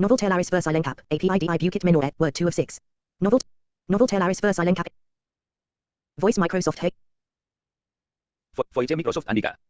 Novel Terlaris versi lengkap, APIDI Bukit Menoreh, Word 2 of 6. Novel Terlaris versi lengkap. Voice Microsoft Hey. Voice Microsoft Andika.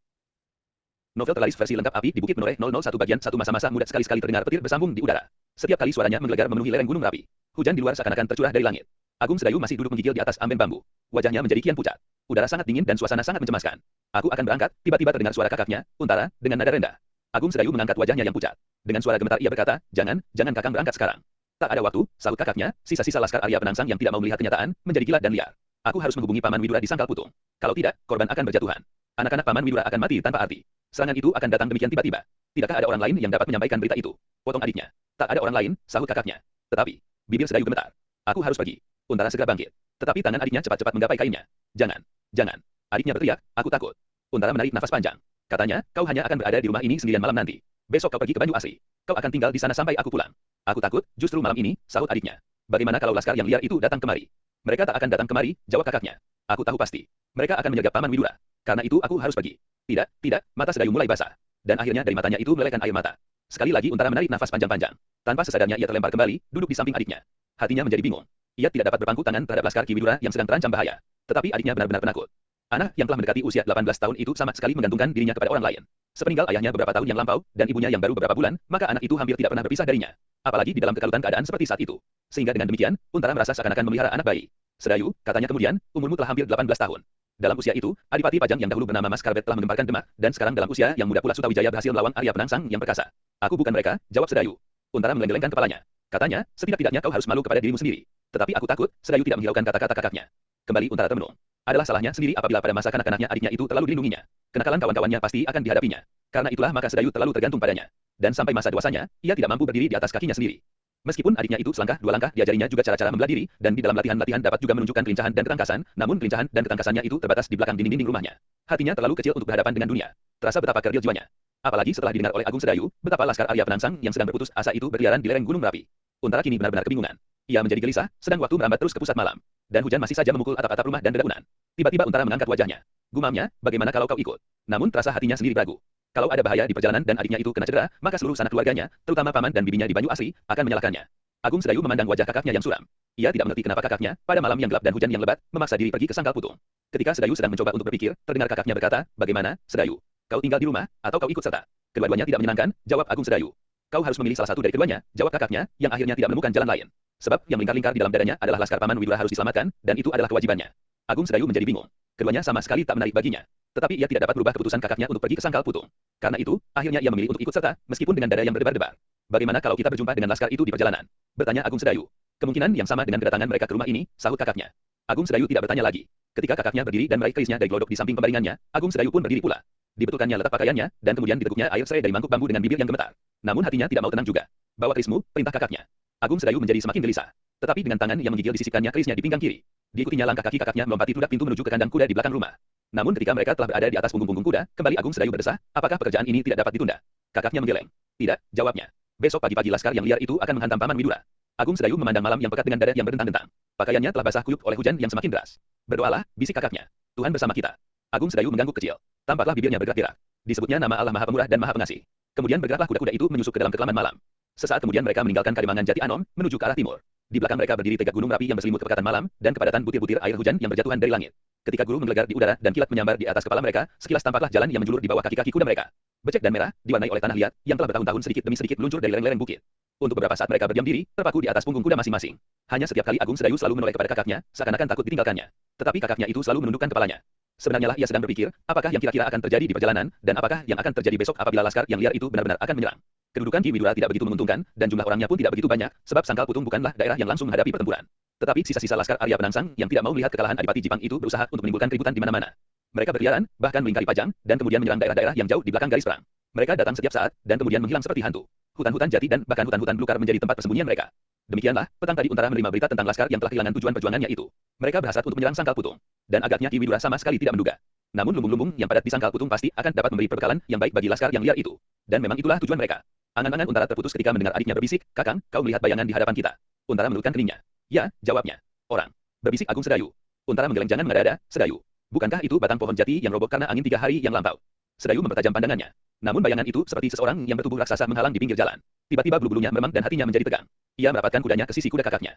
Novel Terlaris versi lengkap api di Bukit Menoreh 001 bagian 1 masa-masa muda sekali-sekali terdengar petir bersambung di udara. Setiap kali suaranya menggelegar memenuhi lereng Gunung Merapi. Hujan di luar seakan-akan tercurah dari langit. Agung Sedayu masih duduk menggigil di atas amben bambu. Wajahnya menjadi kian pucat. Udara sangat dingin dan suasana sangat mencemaskan. Aku akan berangkat, tiba-tiba terdengar suara kakaknya, Untara, dengan nada rendah. Agung Sedayu mengangkat wajahnya yang pucat. Dengan suara gemetar ia berkata, jangan kakang berangkat sekarang. Tak ada waktu, sahut kakaknya, sisa-sisa laskar Arya Penangsang yang tidak mau melihat kenyataan, menjadi gila dan liar. Aku harus menghubungi Paman Widura di Sangkal Putung. Kalau tidak, korban akan berjatuhan. Anak-anak Paman Widura akan mati tanpa arti. Serangan itu akan datang demikian tiba-tiba. Tidakkah ada orang lain yang dapat menyampaikan berita itu? Potong adiknya. Tak ada orang lain, sahut kakaknya. Tetapi, bibir Sedayu gemetar. Aku harus pergi. Untara segera bangkit. Tetapi tangan adiknya cepat-cepat menggapai kainnya. Jangan. Adiknya berteriak, aku takut. Untara menarik nafas panjang. Katanya, kau hanya akan berada di rumah ini sendirian malam nanti. Besok kau pergi ke Banyu Asri. Kau akan tinggal di sana sampai aku pulang. Aku takut, justru malam ini, sahut adiknya. Bagaimana kalau laskar yang liar itu datang kemari? Mereka tak akan datang kemari, jawab kakaknya. Aku tahu pasti. Mereka akan menyergap Paman Widura. Karena itu aku harus pergi. Tidak, mata Sedayu mulai basah. Dan akhirnya dari matanya itu melelehkan air mata. Sekali lagi Untara menarik nafas panjang-panjang. Tanpa sesadarnya ia terlempar kembali, duduk di samping adiknya. Hatinya menjadi bingung. Ia tidak dapat berpangku tangan terhadap laskar Ki Widura yang sedang terancam bahaya. Tetapi adiknya benar-benar penakut. Anak yang telah mendekati usia 18 tahun itu sama sekali menggantungkan dirinya kepada orang lain. Sepeninggal ayahnya beberapa tahun yang lampau, dan ibunya yang baru beberapa bulan, maka anak itu hampir tidak pernah berpisah darinya. Apalagi di dalam kekalutan keadaan seperti saat itu. Sehingga dengan demikian, Untara merasa seakan-akan memelihara anak bayi. Sedayu, katanya kemudian, umurmu telah hampir 18 tahun. Dalam usia itu, Adipati Pajang yang dahulu bernama Mas Karbet telah menggemparkan Demak, dan sekarang dalam usia yang muda pula Sutawijaya berhasil melawan Arya Penangsang yang perkasa. Aku bukan mereka, jawab Sedayu. Untara menggeleng-gelengkan kepalanya. Katanya, setidak-tidaknya kau harus malu kepada dirimu sendiri. Tetapi aku takut, Sedayu tidak menghiraukan kata-kata kakaknya. Kembali Untara termenung. Adalah salahnya sendiri apabila pada masa kanak-kanaknya adiknya itu terlalu dilindunginya. Kenakalan kawan-kawannya pasti akan dihadapinya. Karena itulah maka Sedayu terlalu tergantung padanya. Dan sampai masa dewasanya, ia tidak mampu berdiri di atas kakinya sendiri. Meskipun adiknya itu selangkah dua langkah diajarinya juga cara-cara membela diri, dan di dalam latihan-latihan dapat juga menunjukkan kelincahan dan ketangkasan, namun kelincahan dan ketangkasannya itu terbatas di belakang dinding-dinding rumahnya. Hatinya terlalu kecil untuk berhadapan dengan dunia. Terasa betapa kerdil jiwanya. Apalagi setelah didengar oleh Agung Sedayu, betapa laskar Arya Penangsang yang sedang berputus asa itu berkeliaran di lereng Gunung Merapi. Untara kini benar-benar kebingungan. Ia menjadi gelisah, sedang waktu merambat terus ke pusat malam. Dan hujan masih saja memukul atap-atap rumah dan dedaunan. Tiba-tiba Untara mengangkat wajahnya. Gumamnya, bagaimana kalau kau ikut? Namun terasa hatinya sendiri ragu. Kalau ada bahaya di perjalanan dan adiknya itu kena cedera, maka seluruh sanak keluarganya, terutama paman dan bibinya di Banyu Asri, akan menyalahkannya. Agung Sedayu memandang wajah kakaknya yang suram. Ia tidak mengerti kenapa kakaknya, pada malam yang gelap dan hujan yang lebat, memaksa diri pergi ke Sangkal Putung. Ketika Sedayu sedang mencoba untuk berpikir, terdengar kakaknya berkata, bagaimana, Sedayu? Kau tinggal di rumah, atau kau ikut serta? Kedua-duanya tidak menyenangkan, jawab Agung Sedayu. Kau harus memilih salah satu dari keduanya, jawab kakaknya, yang akhirnya tidak menemukan jalan lain. Sebab yang melingkar-lingkar di dalam dadanya adalah laskar Paman Widura harus diselamatkan, dan itu adalah kewajibannya. Agung Sedayu menjadi bingung. Keduanya sama sekali tak menarik baginya. Tetapi ia tidak dapat berubah keputusan kakaknya untuk pergi ke Sangkal Putung. Karena itu, akhirnya ia memilih untuk ikut serta, meskipun dengan dada yang berdebar-debar. Bagaimana kalau kita berjumpa dengan laskar itu di perjalanan? Bertanya Agung Sedayu. Kemungkinan yang sama dengan kedatangan mereka ke rumah ini, sahut kakaknya. Agung Sedayu tidak bertanya lagi. Ketika kakaknya berdiri dan meraih kerisnya dari glodok di samping pembaringannya, Agung Sedayu pun berdiri pula. Dibetulkannya letak pakaiannya, dan kemudian diteguknya air serai dari mangkuk bambu dengan bibir yang gemetar. Namun hatinya tidak mau tenang juga. Bawa kerismu, perintah kakaknya. Agung Sedayu menjadi semakin gelisah. Tetapi dengan tangan yang menggigil disisipkannya kerisnya di pinggang kiri. Diikutinya langkah kaki kakaknya melompati tudak pintu menuju ke kandang kuda di belakang rumah. Namun ketika mereka telah berada di atas punggung-punggung kuda, kembali Agung Sedayu berdesah, apakah pekerjaan ini tidak dapat ditunda? Kakaknya menggeleng. Tidak, jawabnya. Besok pagi-pagi laskar yang liar itu akan menghantam Paman Widura. Agung Sedayu memandang malam yang pekat dengan dada yang berdentang-dentang. Pakaiannya telah basah kuyup oleh hujan yang semakin deras. Berdoalah, bisik kakaknya. Tuhan bersama kita. Agung Sedayu mengangguk kecil. Tampaklah bibirnya bergerak-gerak. Disebutnya nama Allah Maha Pemurah dan Maha Pengasih. Kemudian bergeraklah kuda-kuda itu menyusup ke dalam kekelaman malam. Sesaat kemudian mereka meninggalkan Kadimangan Jati Anom, menuju ke arah timur. Di belakang mereka berdiri tegak gunung Merapi yang berselimut kepekatan malam, dan kepadatan butir-butir air hujan yang berjatuhan dari langit. Ketika guru menggelegar di udara dan kilat menyambar di atas kepala mereka, sekilas tampaklah jalan yang menjulur di bawah kaki-kaki kuda mereka. Becek dan merah, diwarnai oleh tanah liat, yang telah bertahun-tahun sedikit demi sedikit meluncur dari lereng-lereng bukit. Untuk beberapa saat mereka berdiam diri, terpaku di atas punggung kuda masing-masing. Hanya setiap kali Agung Sedayu selalu menoleh kepada kakaknya, seakan-akan takut ditinggalkannya. Tetapi kakaknya itu selalu menundukkan kepalanya. Sebenarnya lah ia sedang berpikir, apakah yang kira-kira akan terjadi di perjalanan, dan apakah yang akan terjadi besok apabila laskar yang liar itu benar-benar akan menyerang. Kedudukan Ki Widura tidak begitu menguntungkan, dan jumlah orangnya pun tidak begitu banyak, sebab Sangkal Putung bukanlah daerah yang langsung menghadapi pertempuran. Tetapi sisa-sisa laskar Arya Penangsang yang tidak mau melihat kekalahan Adipati Jipang itu berusaha untuk menimbulkan keributan di mana-mana. Mereka berkeliaran, bahkan melingkari Pajang, dan kemudian menyerang daerah-daerah yang jauh di belakang garis perang. Mereka datang setiap saat, dan kemudian menghilang seperti hantu. Hutan-hutan jati dan bahkan hutan-hutan belukar menjadi tempat persembunyian mereka. Demikianlah, petang tadi Untara menerima berita tentang laskar yang telah kehilangan tujuan perjuangannya itu. Mereka berhasrat untuk menyerang Sangkal Putung. Dan agaknya Ki Widura sama sekali tidak menduga. Namun lumbung-lumbung yang padat di Sangkal Putung pasti akan dapat memberi perbekalan yang baik bagi laskar yang liar itu. Dan memang itulah tujuan mereka. Angan-angan Untara terputus ketika mendengar adiknya berbisik, "Kakang, kau melihat bayangan di hadapan kita?" Untara mengerutkan keningnya. "Ya," jawabnya. "Orang." Berbisik Agung Sedayu. Untara menggeleng jangan mengada-ada, "Sedayu. Bukankah itu batang pohon jati yang roboh karena angin 3 hari yang lampau?" Sedayu mempertajam pandangannya. Namun bayangan itu seperti seseorang yang bertubuh raksasa menghalang di pinggir jalan. Tiba-tiba bulu-bulunya meremang dan hatinya menjadi tegang. Ia merapatkan kudanya ke sisi kuda kakaknya.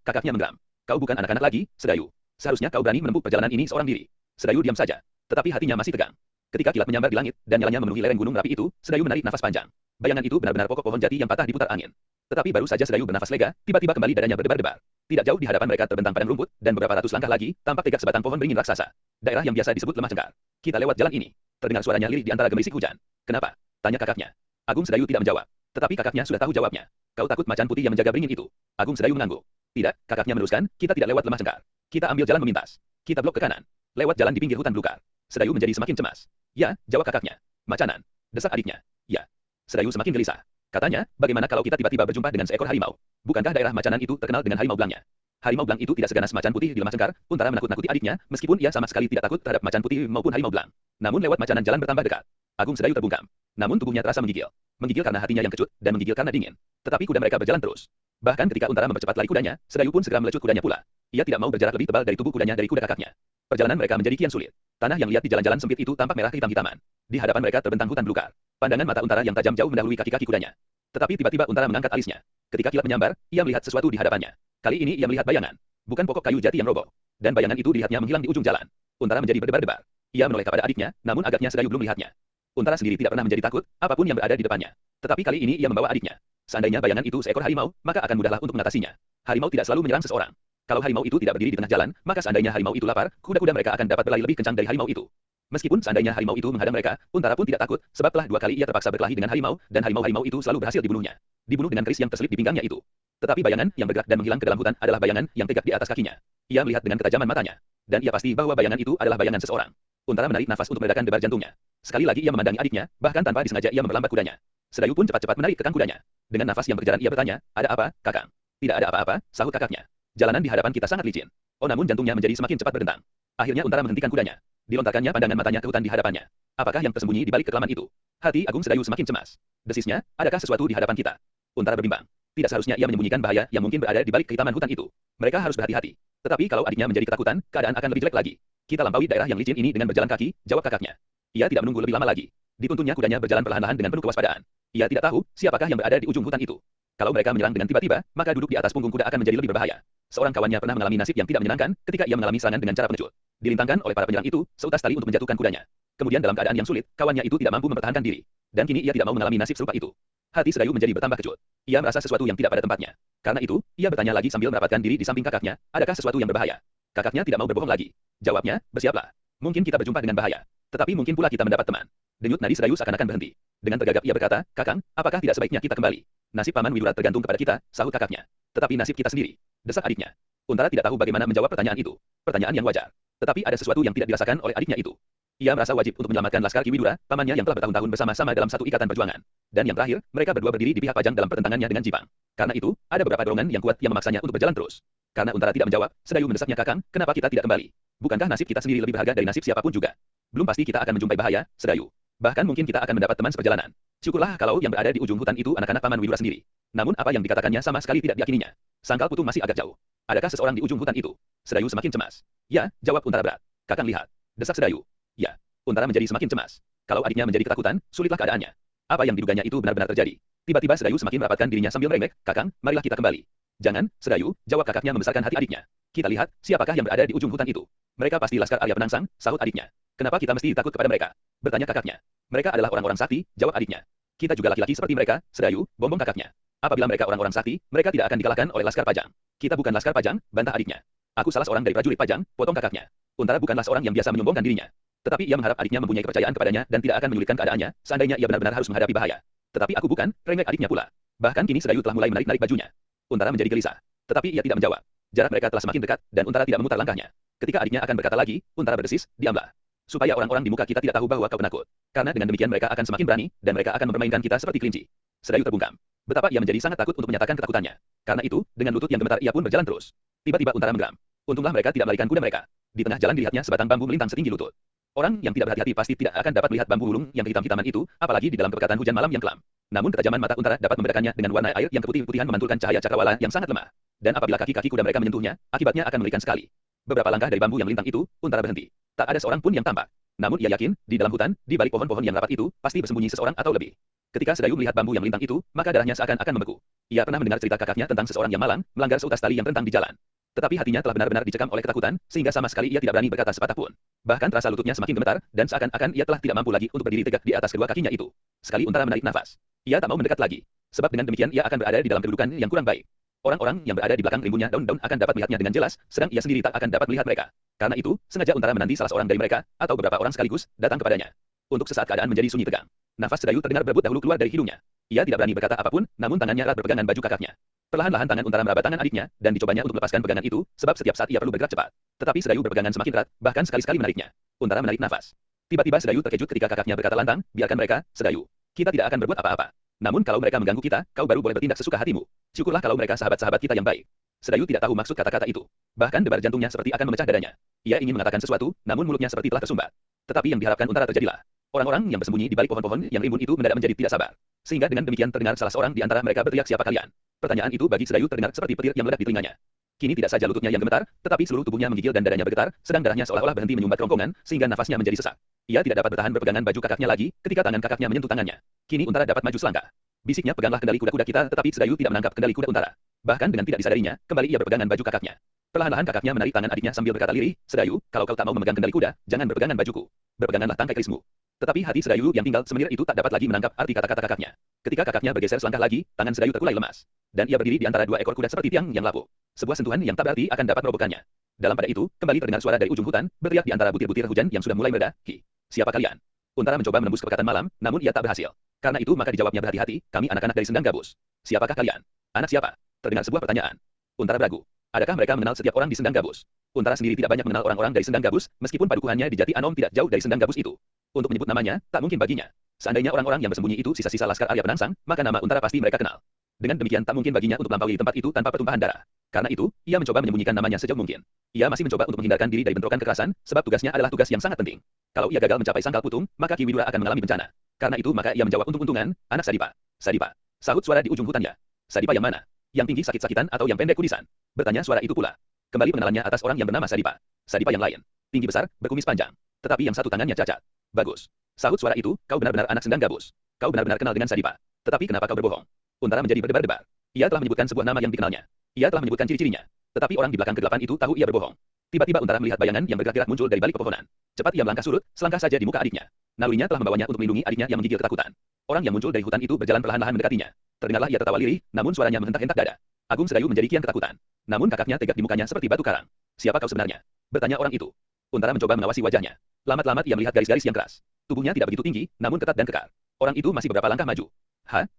Kakaknya menggeram. Kau bukan anak-anak lagi, Sedayu. Seharusnya kau berani menempuh perjalanan ini seorang diri. Sedayu diam saja. Tetapi hatinya masih tegang. Ketika kilat menyambar di langit dan nyalanya memenuhi lereng gunung rapi itu, Sedayu menarik nafas panjang. Bayangan itu benar-benar pokok pohon jati yang patah diputar angin. Tetapi baru saja Sedayu bernafas lega, tiba-tiba kembali dadanya berdebar-debar. Tidak jauh di hadapan mereka terbentang padang rumput, dan beberapa ratus langkah lagi, tampak tegak sebatang pohon beringin raksasa. Daerah yang biasa disebut lemah cengkar. Kita lewat jalan ini. Terdengar suaranya lirih di antara gemerisik hujan. Kenapa? Tanya kakaknya. Agung Sedayu tidak menjawab. Tetapi kakaknya sudah tahu jawabnya. Kau takut macan putih yang menjaga beringin itu? Agung Sedayu mengangguk. Tidak, kakaknya meneruskan, kita tidak lewat lemah cengkar. Kita ambil jalan memintas. Kita blok ke kanan. Lewat jalan di pinggir hutan belukar. Sedayu menjadi semakin cemas. Ya, jawab kakaknya. Macanan. Desak adiknya. Ya. Sedayu semakin gelisah. Katanya, bagaimana kalau kita tiba-tiba berjumpa dengan seekor harimau? Bukankah daerah Macanan itu terkenal dengan harimau belangnya? Harimau belang itu tidak seganas macan putih di lemah cengkar. Untara menakut-nakuti adiknya, meskipun ia sama sekali tidak takut terhadap macan putih maupun harimau belang. Namun lewat Macanan jalan bertambah dekat. Agung Sedayu terbungkam. Namun tubuhnya terasa menggigil. Menggigil karena hatinya yang kecut, dan menggigil karena dingin. Tetapi kuda mereka berjalan terus. Bahkan ketika Untara mempercepat lari kudanya, Sedayu pun segera melecut kudanya pula. Ia tidak mau berjarak lebih tebal dari tubuh kudanya dari kuda kakaknya. Perjalanan mereka menjadi kian sulit. Tanah yang liat di jalan-jalan sempit itu tampak merah hitam-hitaman. Di hadapan mereka terbentang hutan belukar. Pandangan mata Untara yang tajam jauh mendahului kaki-kaki kudanya. Tetapi tiba-tiba Untara mengangkat alisnya. Ketika kilat menyambar, ia melihat sesuatu di hadapannya. Kali ini ia melihat bayangan. Bukan pokok kayu jati yang roboh. Dan bayangan itu dilihatnya menghilang di ujung jalan. Untara menjadi berdebar-debar. Ia menoleh kepada adiknya, namun agaknya Sedayu belum melihatnya. Untara sendiri tidak pernah menjadi takut, apapun yang berada di depannya. Tetapi kali ini ia membawa adiknya. Seandainya bayangan itu seekor harimau, maka akan mudahlah untuk mengatasinya. Harimau tidak selalu menyerang seseorang. Kalau harimau itu tidak berdiri di tengah jalan, maka seandainya harimau itu lapar, kuda-kuda mereka akan dapat berlari lebih kencang dari harimau itu. Meskipun seandainya harimau itu menghadang mereka, Untara pun tidak takut, sebab telah 2 kali ia terpaksa berkelahi dengan harimau, dan harimau-harimau itu selalu berhasil dibunuhnya. Dibunuh dengan keris yang terselip di pinggangnya itu. Tetapi bayangan yang bergerak dan menghilang ke dalam hutan adalah bayangan yang tegak di atas kakinya. Ia melihat dengan ketajaman matanya, dan ia pasti bahwa bayangan itu adalah bayangan seseorang. Untara menarik nafas untuk meredakan debar jantungnya. Sekali lagi ia memandangi adiknya, bahkan tanpa disengaja ia memperlambat kudanya. Sedayu pun cepat-cepat menarik kekang kudanya. Dengan nafas yang berjalan ia bertanya, ada apa, kakang? Tidak ada apa-apa, sahut kakaknya. Jalanan di hadapan kita sangat licin. Oh, namun jantungnya menjadi semakin cepat berdentang. Akhirnya Untara menghentikan kudanya. Dilontarkannya pandangan matanya ke hutan di hadapannya. Apakah yang tersembunyi di balik kekelaman itu? Hati Agung Sedayu semakin cemas. Desisnya, adakah sesuatu di hadapan kita? Untara berbimbang. Tidak seharusnya ia menyembunyikan bahaya yang mungkin berada di balik kehitaman hutan itu. Mereka harus berhati-hati. Tetapi kalau adiknya menjadi ketakutan, keadaan akan lebih jelek lagi. Kita lampaui daerah yang licin ini dengan berjalan kaki, jawab kakaknya. Ia tidak menunggu lebih lama lagi. Dituntunnya kudanya berjalan perlahan-lahan dengan penuh kewaspadaan. Ia tidak tahu siapakah yang berada di ujung hutan itu. Kalau mereka menyerang dengan tiba-tiba, maka duduk di atas punggung kuda akan menjadi lebih berbahaya. Seorang kawannya pernah mengalami nasib yang tidak menyenangkan ketika ia mengalami serangan dengan cara pengecut. Dilintangkan oleh para penyerang itu seutas tali untuk menjatuhkan kudanya. Kemudian dalam keadaan yang sulit, kawannya itu tidak mampu mempertahankan diri. Dan kini ia tidak mau mengalami nasib serupa itu. Hati Sedayu menjadi bertambah kecut. Ia merasa sesuatu yang tidak pada tempatnya. Karena itu, ia bertanya lagi sambil merapatkan diri di samping kakaknya, adakah sesuatu yang berbahaya? Kakaknya tidak mau berbohong lagi. Jawabnya, bersiaplah. Mungkin kita berjumpa dengan bahaya. Tetapi mungkin pula kita mendapat teman. Denyut nadi Sedayu seakan-akan berhenti. Dengan tergagap ia berkata, kakang, apakah tidak sebaiknya kita kembali? Nasib Paman Widura tergantung kepada kita, sahut kakaknya. Tetapi nasib kita sendiri, desak adiknya. Untara tidak tahu bagaimana menjawab pertanyaan itu. Pertanyaan yang wajar. Tetapi ada sesuatu yang tidak dirasakan oleh adiknya itu. Ia merasa wajib untuk menyelamatkan Laskar Ki Widura, pamannya yang telah bertahun-tahun bersama-sama dalam satu ikatan perjuangan. Dan yang terakhir, mereka berdua berdiri di pihak Pajang dalam pertentangannya dengan Jipang. Karena itu, ada beberapa dorongan yang kuat yang memaksanya untuk berjalan terus. Karena Untara tidak menjawab, Sedayu mendesaknya, kakang, kenapa kita tidak kembali? Bukankah nasib kita sendiri lebih berharga dari nasib siapapun juga? Belum pasti kita akan menjumpai bahaya, Sedayu. Bahkan mungkin kita akan mendapat teman seperjalanan. Syukurlah kalau yang berada di ujung hutan itu anak-anak Paman Widura sendiri. Namun apa yang dikatakannya sama sekali tidak diyakininya. Sangkal Putu masih agak jauh. Adakah seseorang di ujung hutan itu? Sedayu semakin cemas. Ya, jawab Untara berat. Kakang lihat. Desak Sedayu. Ya. Untara menjadi semakin cemas. Kalau adiknya menjadi ketakutan, sulitlah keadaannya. Apa yang diduganya itu benar-benar terjadi. Tiba-tiba Sedayu semakin merapatkan dirinya sambil merengek, kakang, marilah kita kembali. Jangan, Sedayu, jawab kakaknya membesarkan hati adiknya. Kita lihat, siapakah yang berada di ujung hutan itu. Mereka pasti Laskar Arya Penangsang, sahut adiknya. Kenapa kita mesti takut kepada mereka? Bertanya kakaknya. Mereka adalah orang-orang sakti, jawab adiknya. Kita juga laki-laki seperti mereka, Sedayu, bombong kakaknya. Apabila mereka orang-orang sakti, mereka tidak akan dikalahkan oleh Laskar Pajang. Kita bukan Laskar Pajang, bantah adiknya. Aku salah seorang dari prajurit Pajang, potong kakaknya. Untara bukanlah seorang yang biasa menyombongkan dirinya. Tetapi ia mengharap adiknya mempunyai kepercayaan kepadanya dan tidak akan menyulitkan keadaannya, seandainya ia benar-benar harus menghadapi bahaya. Tetapi aku bukan, rengek adiknya pula. Bahkan kini Sedayu telah mulai menarik-narik bajunya. Untara menjadi gelisah. Tetapi ia tidak menjawab. Jarak mereka telah semakin dekat, dan Untara tidak memutar langkahnya. Ketika adiknya akan berkata lagi, Untara berdesis, diamlah. Supaya orang-orang di muka kita tidak tahu bahwa kau penakut. Karena dengan demikian mereka akan semakin berani, dan mereka akan mempermainkan kita seperti kelinci. Sedayu terbungkam. Betapa ia menjadi sangat takut untuk menyatakan ketakutannya. Karena itu, dengan lutut yang gemetar ia pun berjalan terus. Tiba-tiba Untara menggeram. Untunglah mereka tidak melarikan kuda mereka. Di tengah jalan dilihatnya sebatang bambu melintang setinggi lutut. Orang yang tidak berhati-hati pasti tidak akan dapat melihat bambu wulung yang hitam-hitaman itu, apalagi di dalam kepekatan hujan malam yang kelam. Namun ketajaman mata Untara dapat membedakannya dengan warna air yang keputih-putihan memantulkan cahaya cakrawala yang sangat lemah. Dan apabila kaki-kaki kuda mereka menyentuhnya, akibatnya akan mengerikan sekali. Beberapa langkah dari bambu yang melintang itu, Untara berhenti. Tak ada seorang pun yang tampak. Namun ia yakin, di dalam hutan, di balik pohon-pohon yang rapat itu, pasti bersembunyi seseorang atau lebih. Ketika Sedayu melihat bambu yang melintang itu, maka darahnya seakan-akan membeku. Ia pernah mendengar cerita kakaknya tentang seseorang yang malang, melanggar seutas tali yang terentang di jalan. Tetapi hatinya telah benar-benar dicekam oleh ketakutan, sehingga sama sekali ia tidak berani berkata sepatah pun. Bahkan rasa lututnya semakin gemetar, dan seakan-akan ia telah tidak mampu lagi untuk berdiri tegak di atas kedua kakinya itu. Sekali Untara menarik nafas. Ia tak mau mendekat lagi. Sebab dengan demikian ia akan berada di dalam kedudukan yang kurang baik. Orang-orang yang berada di belakang rimbunnya daun-daun akan dapat melihatnya dengan jelas, sedang ia sendiri tak akan dapat melihat mereka. Karena itu, sengaja Untara menanti salah seorang dari mereka, atau beberapa orang sekaligus, datang kepadanya. Untuk sesaat keadaan menjadi sunyi tegang. Nafas Sedayu terdengar berebut dahulu keluar dari hidungnya. Ia tidak berani berkata apapun, namun tangannya erat berpegangan baju kakaknya. Perlahan-lahan tangan Untara meraba tangan adiknya, dan dicobanya untuk melepaskan pegangan itu, sebab setiap saat ia perlu bergerak cepat. Tetapi Sedayu berpegangan semakin erat, bahkan sekali-sekali menariknya. Untara menarik nafas. Tiba-tiba Sedayu terkejut ketika kakaknya berkata lantang, biarkan mereka, Sedayu. Kita tidak akan berbuat apa-apa. Namun kalau mereka mengganggu kita, kau baru boleh bertindak sesuka hatimu. Syukurlah kalau mereka sahabat-sahabat kita yang baik. Sedayu tidak tahu maksud kata-kata itu. Bahkan debar jantungnya seperti akan memecah dadanya. Ia ingin mengatakan sesuatu, namun mulutnya seperti telah tersumbat. Tetapi yang diharapkan Untara terjadilah. Orang-orang yang bersembunyi di balik pohon-pohon yang rimbun itu mendadak menjadi tidak sabar. Sehingga dengan demikian terdengar salah seorang di antara mereka berteriak, siapa kalian? Pertanyaan itu bagi Sedayu terdengar seperti petir yang meledak di telinganya. Kini tidak saja lututnya yang gemetar, tetapi seluruh tubuhnya menggigil dan dadanya bergetar, sedang darahnya seolah-olah berhenti menyumbat kerongkongan, sehingga nafasnya menjadi sesak. Ia tidak dapat bertahan berpegangan baju kakaknya lagi, ketika tangan kakaknya menyentuh tangannya. Kini Untara dapat maju selangkah. Bisiknya, peganglah kendali kuda-kuda kita, tetapi Sedayu tidak menangkap kendali kuda Untara. Bahkan dengan tidak disadarinya, kembali ia berpegangan baju kakaknya. Perlahan-lahan kakaknya menarik tangan adiknya sambil berkata lirih, Sedayu, kalau kau tak mau memegang kendali kuda, jangan berpegangan bajuku. Berpeganganlah tangkai kerismu. Tetapi hati Sedayu yang tinggal semenir itu tak dapat lagi menangkap arti kata-kata kakaknya. Ketika kakaknya bergeser selangkah lagi, tangan Sedayu terkulai lemas. Dan ia berdiri di antara dua ekor kuda seperti tiang yang lapuk. Sebuah sentuhan yang tak berarti akan dapat merobohkannya. Dalam pada itu, kembali terdengar suara dari ujung hutan, berteriak di antara butir-butir hujan yang sudah mulai mereda, Hi, siapa kalian? Untara mencoba menembus kepekatan malam, namun ia tak berhasil. Karena itu maka dijawabnya berhati-hati, kami anak-anak dari Sendang Gabus. Siapakah kalian? Anak siapa? Terdengar sebuah pertanyaan. Untara beragu. Adakah mereka mengenal setiap orang di Sendang Gabus? Untara sendiri tidak banyak mengenal orang-orang dari Sendang Gabus, meskipun padukuhannya di Jati Anom tidak jauh dari Sendang Gabus itu. Untuk menyebut namanya, tak mungkin baginya. Seandainya orang-orang yang bersembunyi itu sisa-sisa Laskar Arya Penangsang, maka nama Untara pasti mereka kenal. Dengan demikian tak mungkin baginya untuk melampaui tempat itu tanpa pertumpahan darah. Karena itu, ia mencoba menyembunyikan namanya sejauh mungkin. Ia masih mencoba untuk menghindarkan diri dari bentrokan kekerasan, sebab tugasnya adalah tugas yang sangat penting. Kalau ia gagal mencapai Sangkal Putung, maka Ki Widura akan mengalami bencana. Karena itu maka ia menjawab untung-untungan, anak Sadipa. Sadipa. Sahut suara di ujung hutannya. Sadipa yang mana? Yang tinggi sakit-sakitan atau yang pendek kudisan? Bertanya suara itu pula. Kembali pengenalannya atas orang yang bernama Sadipa. Sadipa yang lain. Tinggi besar, berkumis panjang. Tetapi yang satu tangannya cacat. Bagus. Sahut suara itu, kau benar-benar anak Sendang Gabus. Kau benar-benar kenal dengan Sadipa. Tetapi kenapa kau berbohong? Untara menjadi berdebar-debar. Ia telah menyebutkan sebuah nama yang dikenalnya. Ia telah menyebutkan ciri-cirinya. Tetapi orang di belakang kegelapan itu tahu ia berbohong. Tiba-tiba Untara melihat bayangan yang bergerak-gerak muncul dari balik pepohonan. Cepat ia melangkah surut, selangkah saja di muka adiknya. Nalurinya telah membawanya untuk melindungi adiknya yang menggigil ketakutan. Orang yang muncul dari hutan itu berjalan perlahan-lahan mendekatinya. Terdengarlah ia tertawa lirih, namun suaranya menghentak-hentak dada. Agung Sedayu menjadi kian ketakutan. Namun kakaknya tegak di mukanya seperti batu karang. Siapa kau sebenarnya? Bertanya orang itu. Untara mencoba mengawasi wajahnya. Lamat-lamat ia melihat garis-garis yang keras. Tubuhnya tidak begitu tinggi, namun ketat dan kekar. Orang itu masih beberapa langkah maju.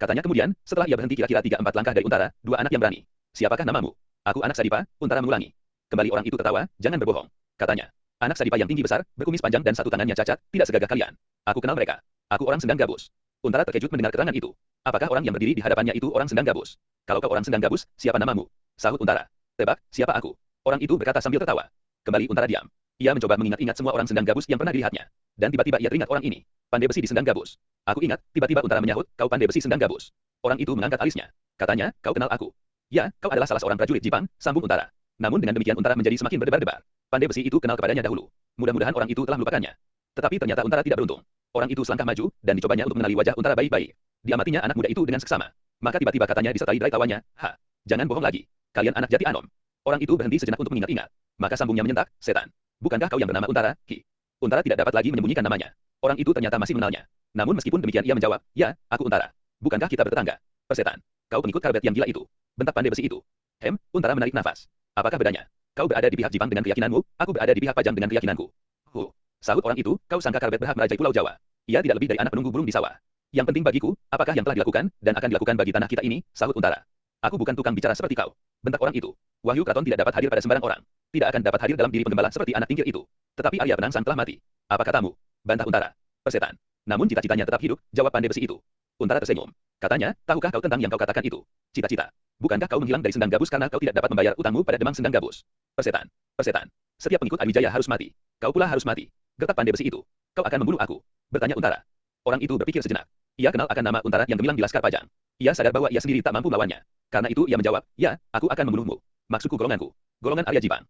Katanya kemudian, setelah ia berhenti kira-kira 3-4 langkah dari Untara, dua anak yang berani. Siapakah namamu? Aku anak Sadipa, Untara mengulangi. Kembali orang itu tertawa, jangan berbohong. Katanya. Anak Sadipa yang tinggi besar, berkumis panjang dan satu tangannya cacat, tidak segagah kalian. Aku kenal mereka. Aku orang Sendang Gabus. Untara terkejut mendengar keterangan itu. Apakah orang yang berdiri di hadapannya itu orang Sendang Gabus? Kalau kau orang Sendang Gabus, siapa namamu? Sahut Untara. Tebak, siapa aku? Orang itu berkata sambil tertawa. Kembali Untara diam. Ia mencoba mengingat-ingat semua orang Sendang Gabus yang pernah dilihatnya. Dan tiba-tiba ia teringat orang ini. Pandai besi di Sendang Gabus. Aku ingat, tiba-tiba Untara menyahut, kau pandai besi Sendang Gabus. Orang itu mengangkat alisnya. Katanya, kau kenal aku. Ya, kau adalah salah seorang prajurit Jipang, sambung Untara. Namun dengan demikian Untara menjadi semakin berdebar-debar. Pandai besi itu kenal kepadanya dahulu. Mudah-mudahan orang itu telah melupakannya. Tetapi ternyata Untara tidak beruntung. Orang itu selangkah maju, dan dicobanya untuk mengenali wajah Untara baik-baik. Diamatinya anak muda itu dengan seksama. Maka tiba-tiba katanya disertai derai tawanya, jangan bohong lagi. Kalian anak Jati Anom. Orang itu berhenti sejenak untuk mengingat-ingat. Maka sambungnya menyentak, setan. Bukankah kau yang bernama Untara, Ki? Untara tidak dapat lagi menyembunyikan namanya. Orang itu ternyata masih mengenalnya. Namun meskipun demikian ia menjawab, ya, aku Untara. Bukankah kita bertetangga? Persetan. Kau pengikut Karbet yang gila itu. Bentak pandai besi itu. Untara menarik nafas. Apakah bedanya? Kau berada di pihak Jipang dengan keyakinanmu, aku berada di pihak Pajang dengan keyakinanku. Sahut orang itu, kau sangka Karbet berhak merajai Pulau Jawa. Ia tidak lebih dari anak penunggu burung di sawah. Yang penting bagiku, apakah yang telah dilakukan, dan akan dilakukan bagi tanah kita ini, sahut Untara. Aku bukan tukang bicara seperti kau. Bentak orang itu. Wahyu Keraton tidak dapat hadir pada sembarang orang. Tidak akan dapat hadir dalam diri penggembala seperti anak tingkir itu. Tetapi Arya Penangsang telah mati. Apa katamu? Bantah Untara. Persetan. Namun cita-citanya tetap hidup, jawab pandai besi itu. Untara tersenyum. Katanya, tahukah kau tentang yang kau katakan itu? Cita-cita. Bukankah kau menghilang dari Sendang Gabus karena kau tidak dapat membayar utangmu pada Demang Sendang Gabus? Persetan. Persetan. Setiap pengikut Awijaya harus mati. Kau pula harus mati. Gertak pandai besi itu. Kau akan membunuh aku. Bertanya Untara. Orang itu berpikir sejenak. Ia kenal akan nama Untara yang gemilang di Laskar Pajang. Ia sadar bahwa ia sendiri tak mampu melawannya. Karena itu ia menjawab, ya, aku akan membunuhmu. Maksudku golonganku. Golongan Arya Jipang.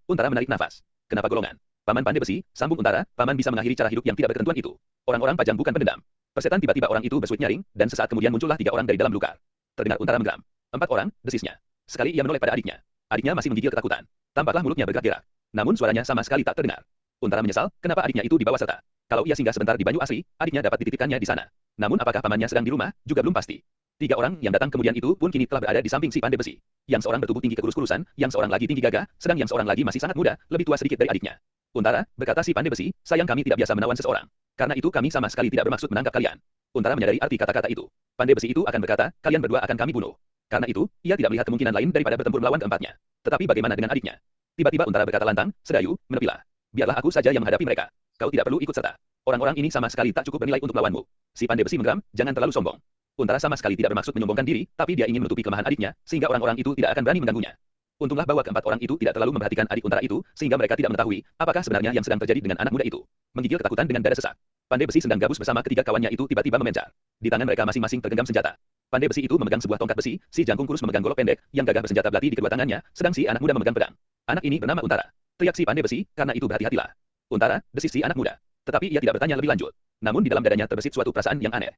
Untara menarik nafas. Kenapa golongan? Paman Pandai Besi, sambung Untara, paman bisa mengakhiri cara hidup yang tidak berketentuan itu. Orang-orang Pajang bukan pendendam. Persetan tiba-tiba orang itu bersuit nyaring, dan sesaat kemudian muncullah 3 orang dari dalam belukar. Terdengar Untara menggeram. 4 orang, desisnya. Sekali ia menoleh pada adiknya. Adiknya masih menggigil ketakutan. Tampaklah mulutnya bergerak-gerak. Namun suaranya sama sekali tak terdengar. Untara menyesal, kenapa adiknya itu dibawa serta. Kalau ia singgah sebentar di Banyu Asli, adiknya dapat dititipkannya di sana. Namun apakah pamannya sedang di rumah, juga belum pasti. 3 orang yang datang kemudian itu pun kini telah berada di samping si Pandai Besi. Yang seorang bertubuh tinggi kekurus-kurusan, yang seorang lagi tinggi gagah, sedang yang seorang lagi masih sangat muda, lebih tua sedikit dari adiknya. Untara, berkata si Pandai Besi, sayang kami tidak biasa menawan seseorang. Karena itu kami sama sekali tidak bermaksud menangkap kalian. Untara menyadari arti kata-kata itu. Pandai Besi itu akan berkata, kalian berdua akan kami bunuh. Karena itu, ia tidak melihat kemungkinan lain daripada bertempur melawan keempatnya. Tetapi bagaimana dengan adiknya? Tiba-tiba Untara berkata lantang, Sedayu, menepilah. Biarlah aku saja yang menghadapi mereka. Kau tidak perlu ikut serta. Orang-orang ini sama sekali tak cukup bernilai untuk melawanmu. Si Pandai Besi menggeram, jangan terlalu sombong. Untara sama sekali tidak bermaksud menyombongkan diri, tapi dia ingin menutupi kelemahan adiknya, sehingga orang-orang itu tidak akan berani mengganggunya. Untunglah bahwa keempat orang itu tidak terlalu memperhatikan adik Untara itu, sehingga mereka tidak mengetahui apakah sebenarnya yang sedang terjadi dengan anak muda itu. Menggigil ketakutan dengan dada sesak. Pandai Besi sedang gabus bersama ketiga kawannya itu tiba-tiba memencar. Di tangan mereka masing-masing tergenggam senjata. Pandai Besi itu memegang sebuah tongkat besi, si jangkung kurus memegang golok pendek, yang gagah bersenjata belati di kedua tangannya, sedang si anak muda memegang pedang. Anak ini bernama Untara. Teriak si Pandai Besi, karena itu berhati-hatilah. Untara, desis si anak muda. Tetapi ia tidak bertanya lebih lanjut. Namun di dalam dadanya terbesit suatu perasaan yang aneh.